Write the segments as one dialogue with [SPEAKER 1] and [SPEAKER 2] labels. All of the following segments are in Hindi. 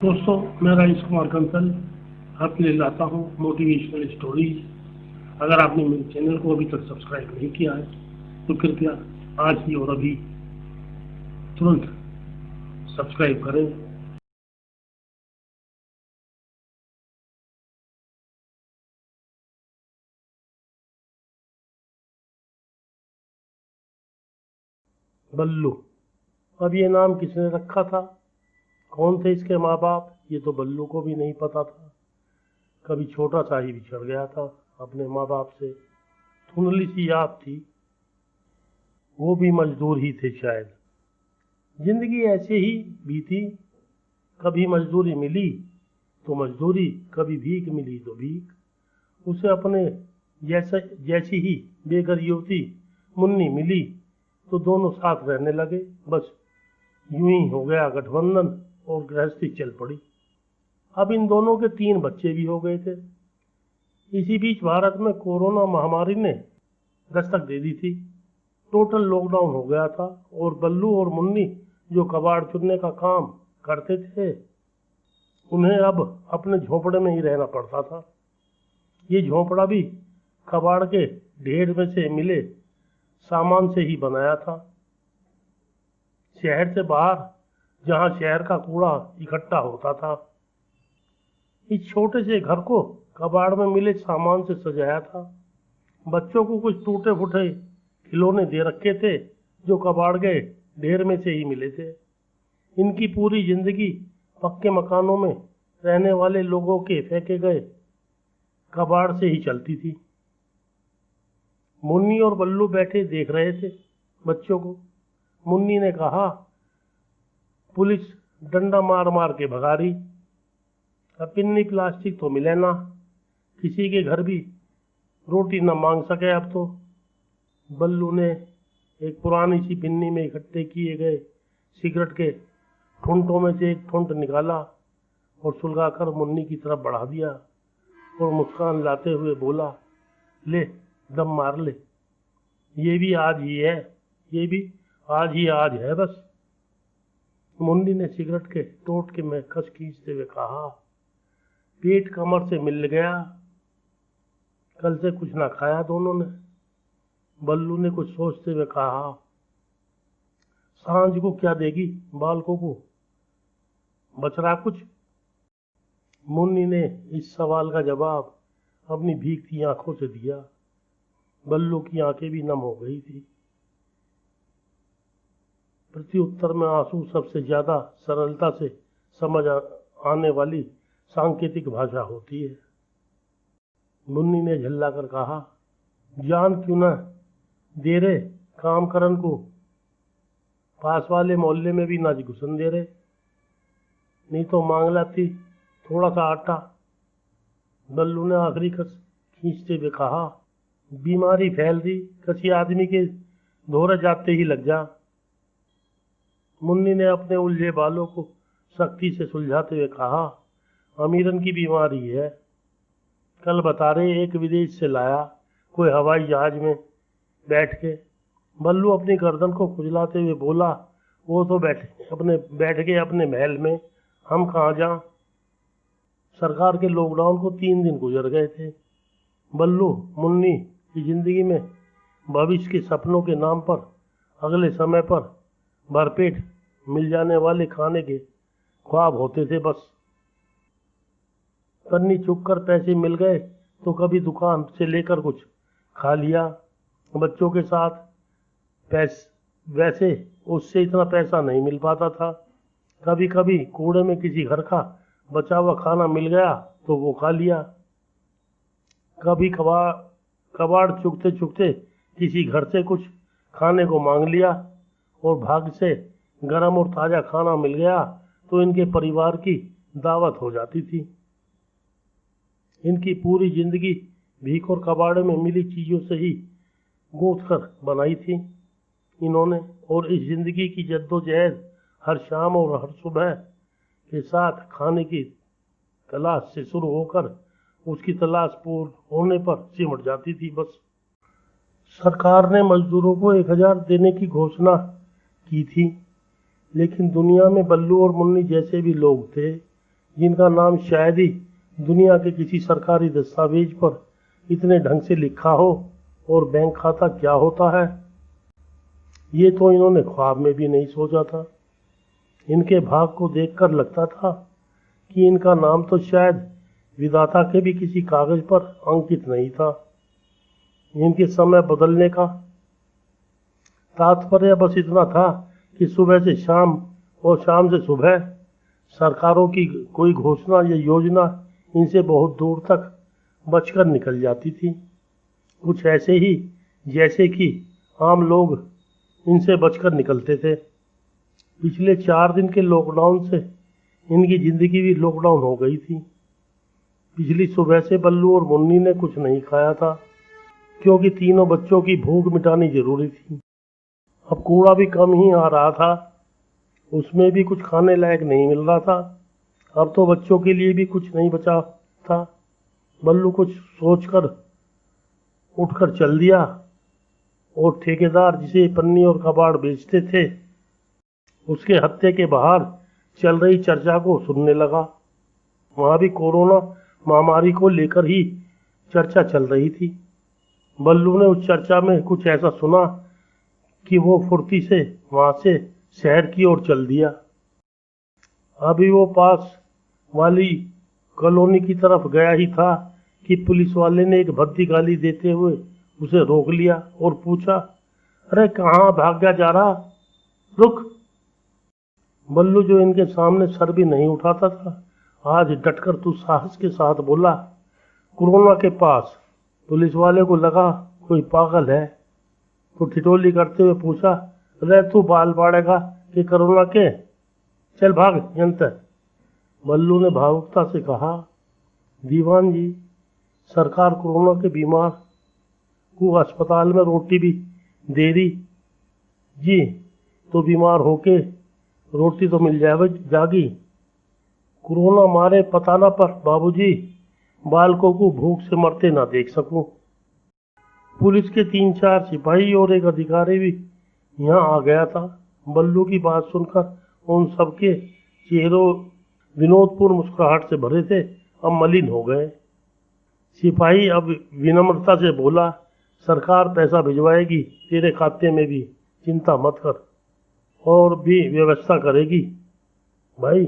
[SPEAKER 1] दोस्तों, मैं राइस कुमार कंसल आपके लिए लाता हूँ मोटिवेशनल स्टोरीज। अगर आपने मेरे चैनल को अभी तक सब्सक्राइब नहीं किया है तो कृपया आज ही और अभी तुरंत सब्सक्राइब करें। बल्लू। अब ये नाम किसने रखा था, कौन थे इसके माँ बाप, ये तो बल्लू को भी नहीं पता था। कभी छोटा सा ही बिछड़ गया था अपने माँ बाप से। धुंधली सी याद थी, वो भी मजदूर ही थे शायद। जिंदगी ऐसे ही बीती, कभी मजदूरी मिली तो मजदूरी, कभी भीख मिली तो भीख। उसे अपने जैसी ही बेघर युवती मुन्नी मिली तो दोनों साथ रहने लगे। बस यूं ही हो गया गठबंधन और गृहस्थी चल पड़ी। अब इन दोनों के 3 बच्चे भी हो गए थे। इसी बीच भारत में कोरोना महामारी ने दस्तक दे दी थी। टोटल लॉकडाउन हो गया था और बल्लू और मुन्नी जो कबाड़ चुनने का काम करते थे, उन्हें अब अपने झोंपड़े में ही रहना पड़ता था। ये झोंपड़ा भी कबाड़ के ढेर में से मिले सामान से ही बनाया था। शहर से बाहर, जहां शहर का कूड़ा इकट्ठा होता था, इस छोटे से घर को कबाड़ में मिले सामान से सजाया था। बच्चों को कुछ टूटे फूटे खिलौने दे रखे थे जो कबाड़ के ढेर में से ही मिले थे। इनकी पूरी जिंदगी पक्के मकानों में रहने वाले लोगों के फेंके गए कबाड़ से ही चलती थी। मुन्नी और बल्लू बैठे देख रहे थे बच्चों को। मुन्नी ने कहा, पुलिस डंडा मार मार के भगा रही, अब पिन्नी प्लास्टिक तो मिले ना, किसी के घर भी रोटी न मांग सके अब तो। बल्लू ने एक पुरानी सी पिन्नी में इकट्ठे किए गए सिगरेट के ठुंठों में से एक ठुंठ निकाला और सुलगाकर मुन्नी की तरफ बढ़ा दिया और मुस्कान लाते हुए बोला, ले दम मार ले, ये भी आज ही है, ये भी आज ही आज है बस। मुन्नी ने सिगरेट के टोटके में कस खींचते हुए कहा, पेट कमर से मिल गया, कल से कुछ ना खाया दोनों ने। बल्लू ने कुछ सोचते हुए कहा, सांझ को क्या देगी बालकों को, बच रहा कुछ? मुन्नी ने इस सवाल का जवाब अपनी भीगती आंखों से दिया। बल्लू की आंखें भी नम हो गई थी। प्रत्युत्तर में आंसू सबसे ज्यादा सरलता से समझ आने वाली सांकेतिक भाषा होती है। मुन्नी ने झल्ला कर कहा, जान क्यों ना दे रहे काम करन को, पास वाले मोहल्ले में भी ना घुसन दे रहे, नहीं तो मांग लाती थोड़ा सा आटा। बल्लू ने आखिरी कस खींचते हुए कहा, बीमारी फैल रही, किसी आदमी के धोरे जाते ही लग जा। मुन्नी ने अपने उलझे बालों को सख्ती से सुलझाते हुए कहा, अमीरन की बीमारी है, कल बता रहे एक विदेश से लाया, कोई हवाई जहाज में बैठ के। बल्लू अपनी गर्दन को खुजलाते हुए बोला, वो तो बैठ गए अपने महल में, हम कहाँ जा। सरकार के लॉकडाउन को 3 दिन गुजर गए थे। बल्लू मुन्नी की जिंदगी में भविष्य के सपनों के नाम पर अगले समय पर भरपेट मिल जाने वाले खाने के ख्वाब होते थे बस। पन्नी चुक कर पैसे मिल गए तो कभी दुकान से लेकर कुछ खा लिया बच्चों के साथ। वैसे उससे इतना पैसा नहीं मिल पाता था। कभी कभी कूड़े में किसी घर का बचा हुआ खाना मिल गया तो वो खा लिया। कभी कबाड़ चुगते चुगते किसी घर से कुछ खाने को मांग लिया और भाग्य से गरम और ताजा खाना मिल गया तो इनके परिवार की दावत हो जाती थी। इनकी पूरी जिंदगी भीख और कबाड़े में मिली चीजों से ही गूंथ कर बनाई थी इन्होंने, और इस जिंदगी की जद्दोजहद हर शाम और हर सुबह के साथ खाने की तलाश से शुरू होकर उसकी तलाश पूर्ण होने पर सिमट जाती थी बस। सरकार ने मजदूरों को 1000 देने की घोषणा की थी, लेकिन दुनिया में बल्लू और मुन्नी जैसे भी लोग थे जिनका नाम शायद ही दुनिया के किसी सरकारी दस्तावेज पर इतने ढंग से लिखा हो, और बैंक खाता क्या होता है ये तो इन्होंने ख्वाब में भी नहीं सोचा था। इनके भाग को देखकर लगता था कि इनका नाम तो शायद विधाता के भी किसी कागज पर अंकित नहीं था। इनके समय बदलने का तात्पर्य बस इतना था कि सुबह से शाम और शाम से सुबह सरकारों की कोई घोषणा या योजना इनसे बहुत दूर तक बचकर निकल जाती थी। कुछ ऐसे ही जैसे कि आम लोग इनसे बचकर निकलते थे। पिछले 4 दिन के लॉकडाउन से इनकी जिंदगी भी लॉकडाउन हो गई थी। पिछली सुबह से बल्लू और मुन्नी ने कुछ नहीं खाया था, क्योंकि तीनों बच्चों की भूख मिटानी जरूरी थी। अब कूड़ा भी कम ही आ रहा था, उसमें भी कुछ खाने लायक नहीं मिल रहा था। अब तो बच्चों के लिए भी कुछ नहीं बचा था। बल्लू कुछ सोचकर उठकर चल दिया और ठेकेदार जिसे पन्नी और कबाड़ बेचते थे उसके हत्थे के बाहर चल रही चर्चा को सुनने लगा। वहां भी कोरोना महामारी को लेकर ही चर्चा चल रही थी। बल्लू ने उस चर्चा में कुछ ऐसा सुना कि वो फुर्ती से वहां से शहर की ओर चल दिया। अभी वो पास वाली कॉलोनी की तरफ गया ही था कि पुलिस वाले ने एक भद्दी गाली देते हुए उसे रोक लिया और पूछा, अरे कहाँ भागा जा रहा, रुक। बल्लू जो इनके सामने सर भी नहीं उठाता था, आज डटकर तू साहस के साथ बोला, कोरोना के पास। पुलिस वाले को लगा कोई पागल है, तो ठिठोली करते हुए पूछा, अरे तू बाल बाड़ेगा कि कोरोना के, चल भाग यंत्र। बल्लू ने भावुकता से कहा, दीवान जी, सरकार कोरोना के बीमार को अस्पताल में रोटी भी दे रही जी, तो बीमार होके रोटी तो मिल जाएगी। कोरोना मारे पता ना पर बाबूजी, बालकों को भूख से मरते ना देख सकूं। पुलिस के 3-4 सिपाही और एक अधिकारी भी यहाँ आ गया था। बल्लू की बात सुनकर उन सबके चेहरों विनोदपूर्ण मुस्कुराहट से भरे थे, अब मलिन हो गए। सिपाही अब विनम्रता से बोला, सरकार पैसा भिजवाएगी तेरे खाते में भी, चिंता मत कर, और भी व्यवस्था करेगी भाई।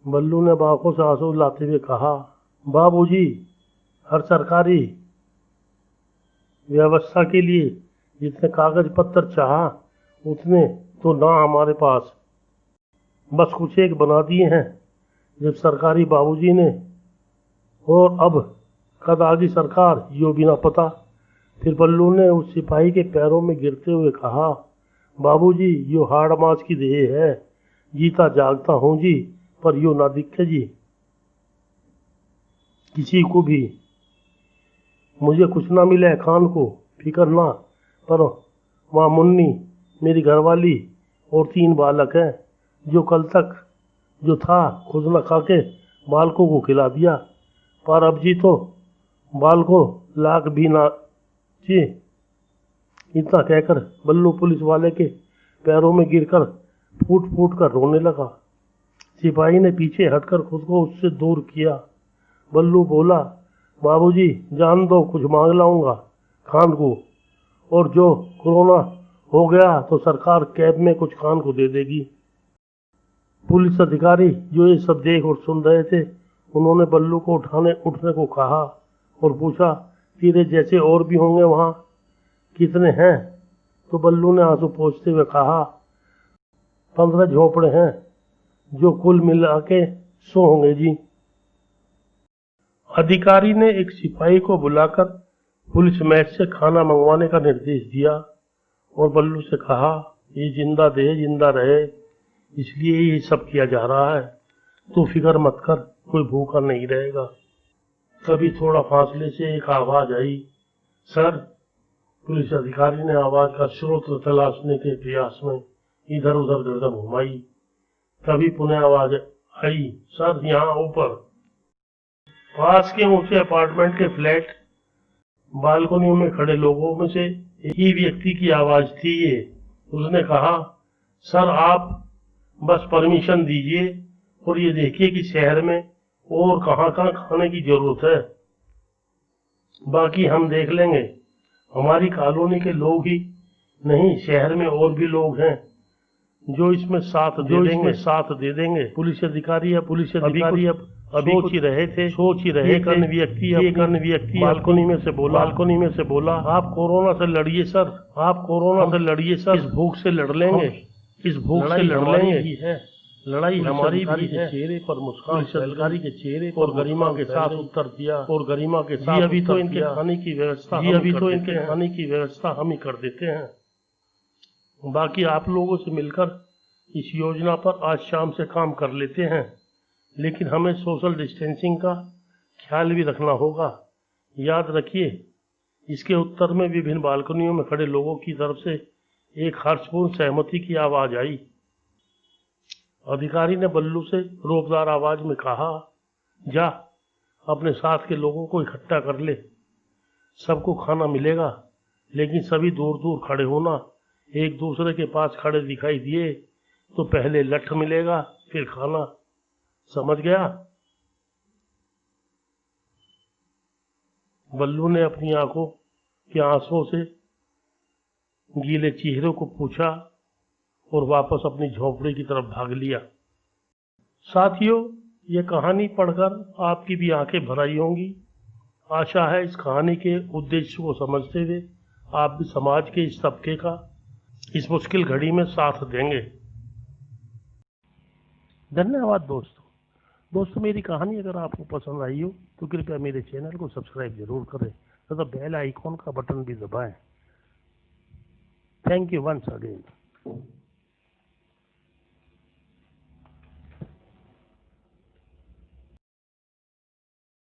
[SPEAKER 1] बल्लू ने आंखों से आंसू लाते हुए कहा, बाबूजी, हर सरकारी व्यवस्था के लिए जितने कागज पत्र चाहा उतने तो ना हमारे पास, बस कुछ एक बना दिए हैं जब सरकारी बाबूजी ने, और अब कद आगी सरकार यो भी ना पता। फिर बल्लू ने उस सिपाही के पैरों में गिरते हुए कहा, बाबूजी, यो हाड़ मास की देह है, जीता जागता हूँ जी, पर यो ना दिखे जी किसी को भी। मुझे कुछ ना मिले खान को, फिक्र ना, पर वहाँ मुन्नी मेरी घरवाली और 3 बालक हैं, जो कल तक जो था खुद न खा के बालकों को खिला दिया, पर अब जी तो बालकों लाख भी ना जी। इतना कहकर बल्लू पुलिस वाले के पैरों में गिरकर फूट फूट कर रोने लगा। सिपाही ने पीछे हटकर खुद को उससे दूर किया। बल्लू बोला, बाबूजी, जान दो, कुछ मांग लाऊंगा खान को, और जो कोरोना हो गया तो सरकार कैब में कुछ खान को दे देगी। पुलिस अधिकारी जो ये सब देख और सुन रहे थे, उन्होंने बल्लू को उठने को कहा और पूछा, तेरे जैसे और भी होंगे वहाँ, कितने हैं? तो बल्लू ने आंसू पोंछते हुए कहा, 15 झोपड़े हैं, जो कुल मिला के 100 होंगे जी। अधिकारी ने एक सिपाही को बुलाकर पुलिस मैच से खाना मंगवाने का निर्देश दिया और बल्लू से कहा, ये जिंदा देह जिंदा रहे, इसलिए ये सब किया जा रहा है, तू फिक्र मत कर, कोई भूखा नहीं रहेगा। तभी थोड़ा फासले से एक आवाज आई, सर। पुलिस अधिकारी ने आवाज का स्रोत तलाशने के प्रयास में इधर उधर गर्दन घुमाई। तभी पुनः आवाज आई, सर, यहाँ ऊपर। पास के ऊंचे अपार्टमेंट के फ्लैट बालकनी में खड़े लोगों में से एक ही व्यक्ति की आवाज थी ये। उसने कहा, सर, आप बस परमिशन दीजिए और ये देखिए कि शहर में और कहाँ कहाँ खाने की जरूरत है, बाकी हम देख लेंगे। हमारी कॉलोनी के लोग ही नहीं, शहर में और भी लोग हैं जो इसमें साथ दे देंगे। पुलिस अधिकारी अब सोच ही रहे थे एक अन्य व्यक्ति बालकनी में से बोला आप कोरोना से लड़िए सर, इस भूख से लड़ लेंगे, भी है, लड़ाई हमारी भी है। चेहरे पर मुस्कान, पुलिस अधिकारी के चेहरे पर गरिमा के साथ उत्तर दिया, अभी तो इनके खाने की व्यवस्था हम ही कर देते हैं। बाकी आप लोगों से मिलकर इस योजना पर आज शाम से काम कर लेते हैं, लेकिन हमें सोशल डिस्टेंसिंग का ख्याल भी रखना होगा। याद रखिए, इसके उत्तर में विभिन्न बालकनियों में खड़े लोगों की तरफ से एक हर्षपूर्ण सहमति की आवाज आई। अधिकारी ने बल्लू से रोबदार आवाज में कहा, जा अपने साथ के लोगों को इकट्ठा कर ले, सबको खाना मिलेगा, लेकिन सभी दूर दूर खड़े होना। एक दूसरे के पास खड़े दिखाई दिए तो पहले लठ मिलेगा, फिर खाना, समझ गया? बल्लू ने अपनी आंखों के आंसुओं से गीले चेहरे को पूछा और वापस अपनी झोपड़ी की तरफ भाग लिया। साथियों, ये कहानी पढ़कर आपकी भी आंखें भर आई होंगी। आशा है इस कहानी के उद्देश्य को समझते हुए आप भी समाज के इस तबके का इस मुश्किल घड़ी में साथ देंगे। धन्यवाद दोस्तों, मेरी कहानी अगर आपको पसंद आई हो तो कृपया मेरे चैनल को सब्सक्राइब जरूर करें तथा बेल आइकॉन का बटन भी दबाएं। Thank you once again.